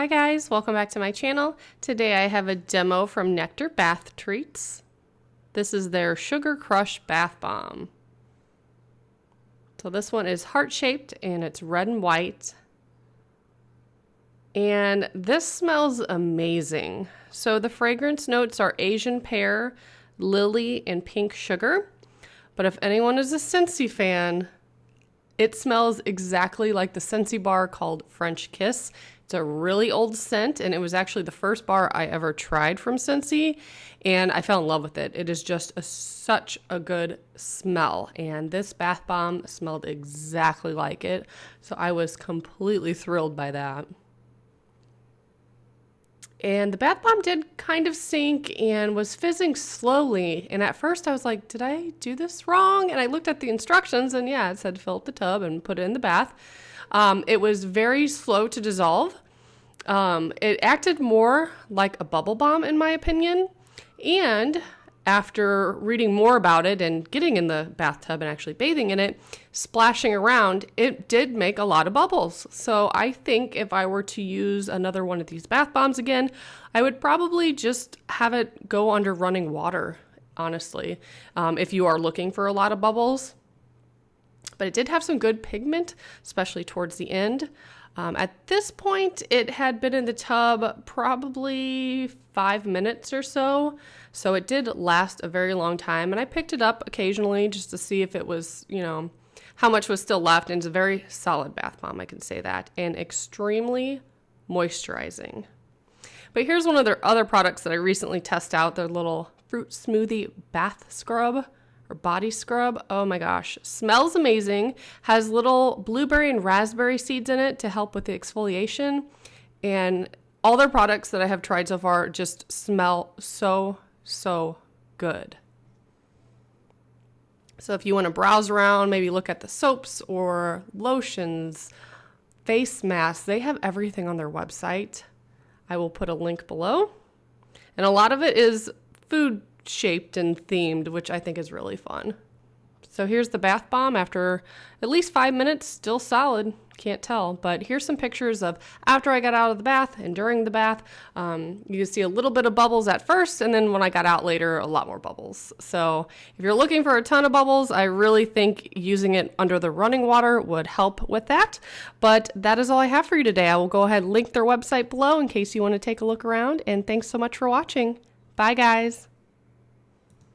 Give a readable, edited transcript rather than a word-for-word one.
Hi guys, welcome back to my channel. Today I have a demo from Nectar Bath Treats. This is their Sugar Crush Bath Bomb. So this one is heart-shaped and it's red and white. And this smells amazing. So the fragrance notes are Asian pear, lily, and pink sugar. But if anyone is a Scentsy fan, it smells exactly like the Scentsy bar called French Kiss. It's a really old scent, and it was actually the first bar I ever tried from Scentsy, and I fell in love with it. It is just such a good smell, and this bath bomb smelled exactly like it, so I was completely thrilled by that. And the bath bomb did kind of sink and was fizzing slowly. And at first I was like, did I do this wrong? And I looked at the instructions and yeah, it said fill up the tub and put it in the bath. It was very slow to dissolve. It acted more like a bubble bomb in my opinion. And after reading more about it and getting in the bathtub and actually bathing in it, splashing around, it did make a lot of bubbles. So I think if I were to use another one of these bath bombs again, I would probably just have it go under running water, honestly, if you are looking for a lot of bubbles. But it did have some good pigment, especially towards the end. At this point, it had been in the tub probably 5 minutes or so. So it did last a very long time. And I picked it up occasionally just to see if it was, how much was still left. And it's a very solid bath bomb, I can say that. And extremely moisturizing. But here's one of their other products that I recently tested out. Their little fruit smoothie bath scrub. Or body scrub. Oh my gosh. Smells amazing. Has little blueberry and raspberry seeds in it to help with the exfoliation. And all their products that I have tried so far just smell so good. So if you want to browse around, maybe look at the soaps or lotions, face masks, they have everything on their website. I will put a link below. And a lot of it is food shaped and themed, which I think is really fun. So here's the bath bomb after at least 5 minutes, still solid, can't tell, but here's some pictures of after I got out of the bath and during the bath. You can see a little bit of bubbles at first, and then when I got out later, a lot more bubbles. So if you're looking for a ton of bubbles, I really think using it under the running water would help with that. But that is all I have for you today. I will go ahead and link their website below in case you want to take a look around, and thanks so much for watching. Bye guys.